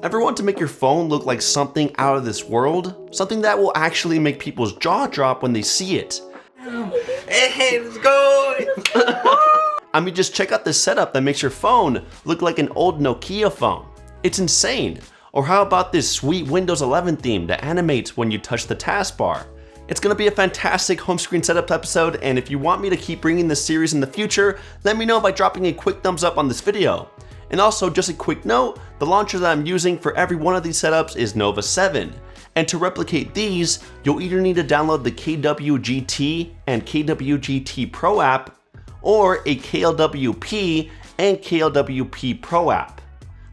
Ever want to make your phone look like something out of this world? Something that will actually make people's jaw drop when they see it? Hey, let's go! I mean, just check out this setup that makes your phone look like an old Nokia phone. It's insane. Or how about this sweet Windows 11 theme that animates when you touch the taskbar? It's gonna be a fantastic home screen setup episode, and if you want me to keep bringing this series in the future, let me know by dropping a quick thumbs up on this video. And also, just a quick note, the launcher that I'm using for every one of these setups is Nova 7. And to replicate these, you'll either need to download the KWGT and KWGT Pro app, or a KLWP and KLWP Pro app.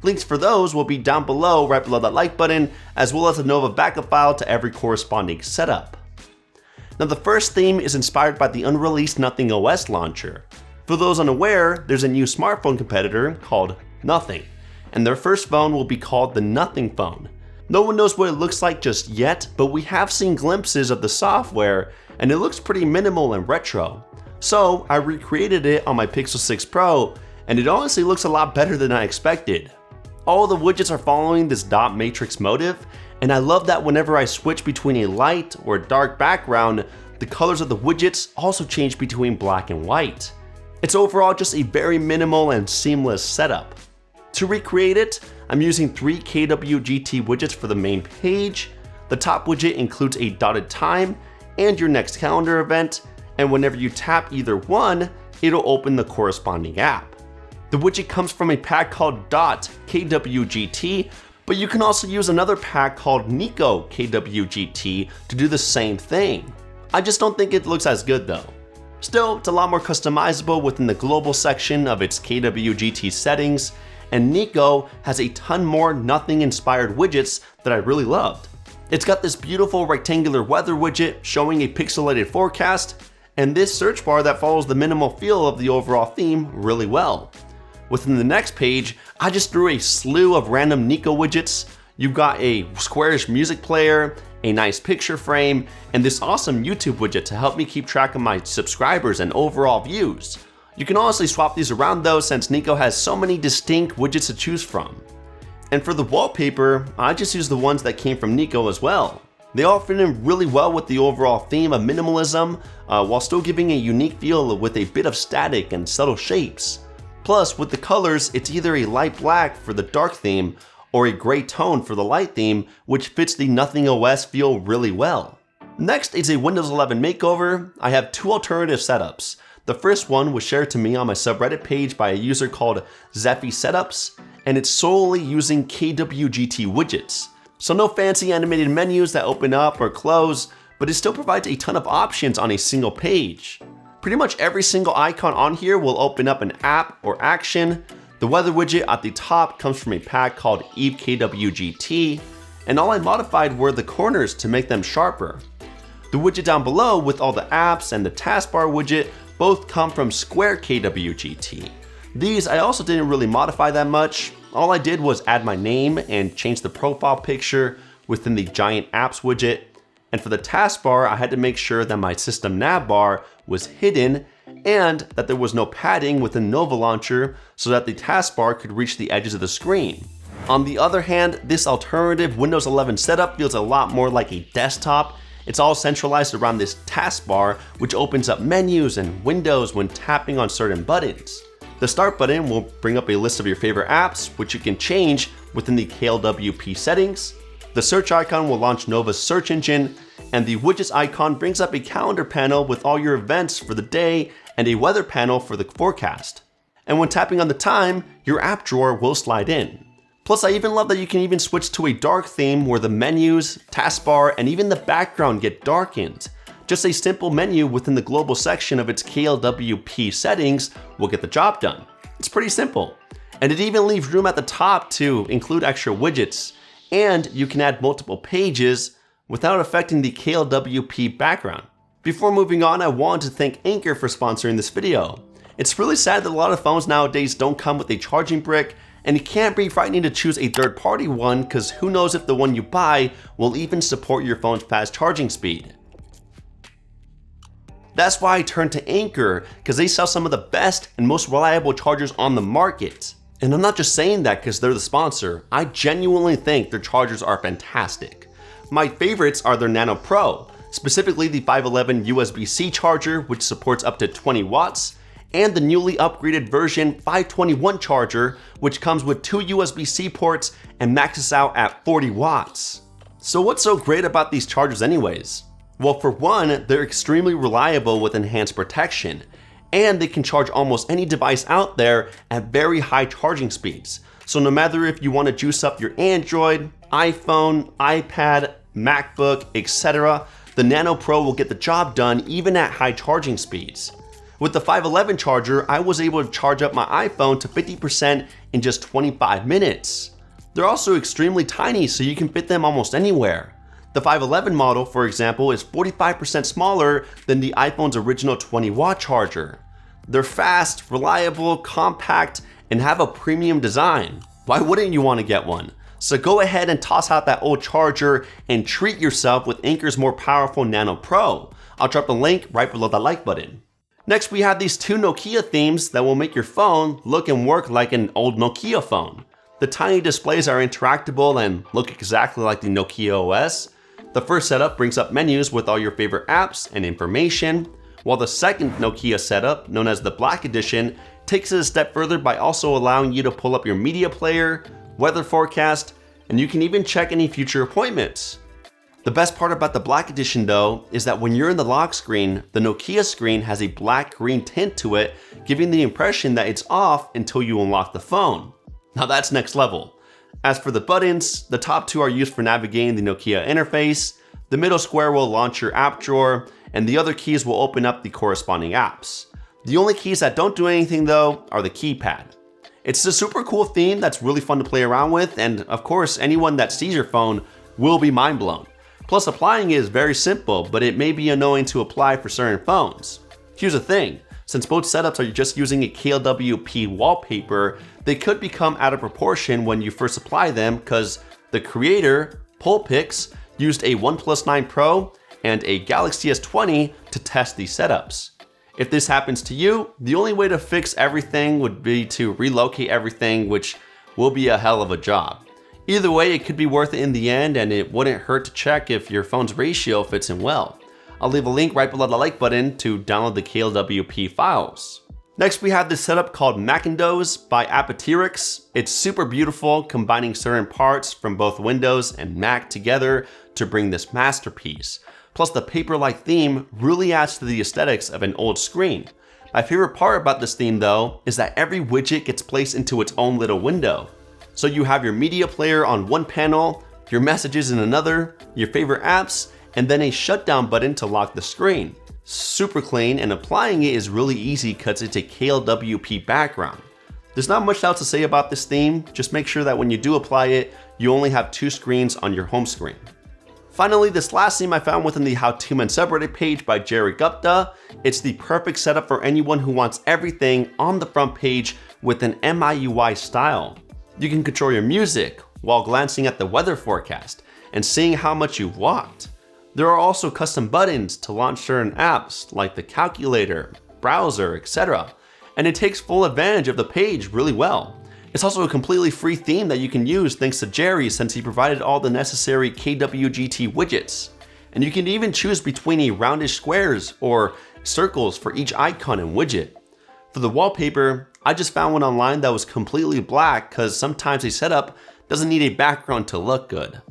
Links for those will be down below, right below that like button, as well as a Nova backup file to every corresponding setup. Now the first theme is inspired by the unreleased Nothing OS launcher. For those unaware, there's a new smartphone competitor called Nothing, and their first phone will be called the Nothing phone. No one knows what it looks like just yet, but we have seen glimpses of the software, and it looks pretty minimal and retro. So I recreated it on my Pixel 6 Pro, and it honestly looks a lot better than I expected. All the widgets are following this dot matrix motif, and I love that whenever I switch between a light or a dark background, the colors of the widgets also change between black and white. It's overall just a very minimal and seamless setup. To recreate it, I'm using 3 KWGT widgets for the main page. The top widget includes a dotted time and your next calendar event, and whenever you tap either one, it'll open the corresponding app. The widget comes from a pack called .KWGT, but you can also use another pack called Neiko KWGT to do the same thing. I just don't think it looks as good though. Still, it's a lot more customizable within the global section of its KWGT settings, and Neiko has a ton more Nothing-inspired widgets that I really loved. It's got this beautiful rectangular weather widget showing a pixelated forecast, and this search bar that follows the minimal feel of the overall theme really well. Within the next page, I just threw a slew of random Neiko widgets. You've got a squarish music player, a nice picture frame, and this awesome YouTube widget to help me keep track of my subscribers and overall views. You can honestly swap these around though, since Neiko has so many distinct widgets to choose from. And for the wallpaper, I just used the ones that came from Neiko as well. They all fit in really well with the overall theme of minimalism, while still giving a unique feel with a bit of static and subtle shapes. Plus, with the colors, it's either a light black for the dark theme, or a gray tone for the light theme, which fits the Nothing OS feel really well. Next is a Windows 11 makeover. I have 2 alternative setups. The first one was shared to me on my subreddit page by a user called Zephy Setups, and it's solely using KWGT widgets. So no fancy animated menus that open up or close, but it still provides a ton of options on a single page. Pretty much every single icon on here will open up an app or action. The weather widget at the top comes from a pack called Eve KWGT, and all I modified were the corners to make them sharper. The widget down below with all the apps and the taskbar widget both come from Square KWGT. These I also didn't really modify that much. All I did was add my name and change the profile picture within the giant apps widget. And for the taskbar, I had to make sure that my system nav bar was hidden and that there was no padding within Nova Launcher so that the taskbar could reach the edges of the screen. On the other hand, this alternative Windows 11 setup feels a lot more like a desktop. It's all centralized around this taskbar, which opens up menus and windows when tapping on certain buttons. The start button will bring up a list of your favorite apps, which you can change within the KLWP settings. The search icon will launch Nova's search engine, and the widgets icon brings up a calendar panel with all your events for the day and a weather panel for the forecast. And when tapping on the time, your app drawer will slide in. Plus, I even love that you can even switch to a dark theme where the menus, taskbar, and even the background get darkened. Just a simple menu within the global section of its KLWP settings will get the job done. It's pretty simple. And it even leaves room at the top to include extra widgets, and you can add multiple pages without affecting the KLWP background. Before moving on, I wanted to thank Anker for sponsoring this video. It's really sad that a lot of phones nowadays don't come with a charging brick, and it can't be frightening to choose a third-party one because who knows if the one you buy will even support your phone's fast charging speed. That's why I turned to Anker, because they sell some of the best and most reliable chargers on the market. And I'm not just saying that because they're the sponsor. I genuinely think their chargers are fantastic. My favorites are their Nano Pro, specifically the 511 USB-C charger, which supports up to 20 watts, and the newly upgraded version 521 charger, which comes with 2 USB-C ports and maxes out at 40 watts. So what's so great about these chargers anyways? Well, for one, they're extremely reliable with enhanced protection, and they can charge almost any device out there at very high charging speeds. So no matter if you want to juice up your Android, iPhone, iPad, MacBook, etc., the Nano Pro will get the job done even at high charging speeds. With the 511 charger, I was able to charge up my iPhone to 50% in just 25 minutes. They're also extremely tiny, so you can fit them almost anywhere. The 511 model, for example, is 45% smaller than the iPhone's original 20-watt charger. They're fast, reliable, compact, and have a premium design. Why wouldn't you want to get one? So go ahead and toss out that old charger and treat yourself with Anker's more powerful Nano Pro. I'll drop the link right below the like button. Next, we have these 2 Nokia themes that will make your phone look and work like an old Nokia phone. The tiny displays are interactable and look exactly like the Nokia OS. The first setup brings up menus with all your favorite apps and information, while the second Nokia setup, known as the Black Edition, takes it a step further by also allowing you to pull up your media player, weather forecast, and you can even check any future appointments. The best part about the Black Edition though is that when you're in the lock screen, the Nokia screen has a black-green tint to it, giving the impression that it's off until you unlock the phone. Now that's next level. As for the buttons, the top 2 are used for navigating the Nokia interface, the middle square will launch your app drawer, and the other keys will open up the corresponding apps. The only keys that don't do anything though are the keypad. It's a super cool theme that's really fun to play around with, and of course anyone that sees your phone will be mind blown. Plus applying it is very simple, but it may be annoying to apply for certain phones. Here's the thing, since both setups are just using a KWP wallpaper, they could become out of proportion when you first apply them because the creator, Pulpix, used a OnePlus 9 Pro and a Galaxy S20 to test these setups. If this happens to you, the only way to fix everything would be to relocate everything, which will be a hell of a job. Either way, it could be worth it in the end, and it wouldn't hurt to check if your phone's ratio fits in well. I'll leave a link right below the like button to download the KWGT files. Next, we have this setup called Macindows by Apatyrix. It's super beautiful, combining certain parts from both Windows and Mac together to bring this masterpiece. Plus, the paper-like theme really adds to the aesthetics of an old screen. My favorite part about this theme though is that every widget gets placed into its own little window. So you have your media player on one panel, your messages in another, your favorite apps, and then a shutdown button to lock the screen. Super clean, and applying it is really easy because it's a KWP background. There's not much else to say about this theme, just make sure that when you do apply it, you only have 2 screens on your home screen. Finally, this last theme I found within the HowToMen subreddit page by Jerry Gupta. It's the perfect setup for anyone who wants everything on the front page with an MIUI style. You can control your music while glancing at the weather forecast and seeing how much you've walked. There are also custom buttons to launch certain apps like the calculator, browser, etc. And it takes full advantage of the page really well. It's also a completely free theme that you can use thanks to Jerry since he provided all the necessary KWGT widgets. And you can even choose between a roundish squares or circles for each icon and widget. For the wallpaper, I just found one online that was completely black because sometimes a setup doesn't need a background to look good.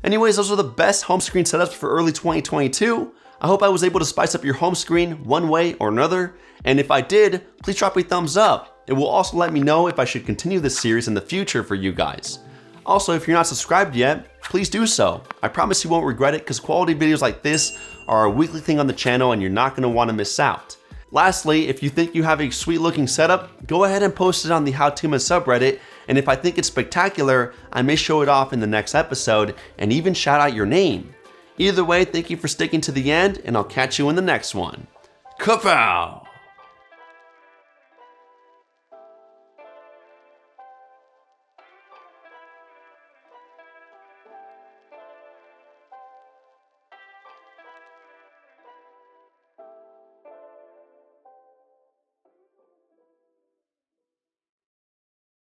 Anyways, those are the best home screen setups for early 2022. I hope I was able to spice up your home screen one way or another, and if I did, please drop a thumbs up. It will also let me know if I should continue this series in the future for you guys. Also, if you're not subscribed yet, please do so. I promise you won't regret it because quality videos like this are a weekly thing on the channel and you're not going to want to miss out. Lastly, if you think you have a sweet looking setup, go ahead and post it on the HowToMen subreddit, and if I think it's spectacular, I may show it off in the next episode and even shout out your name. Either way, thank you for sticking to the end, and I'll catch you in the next one. Kapow!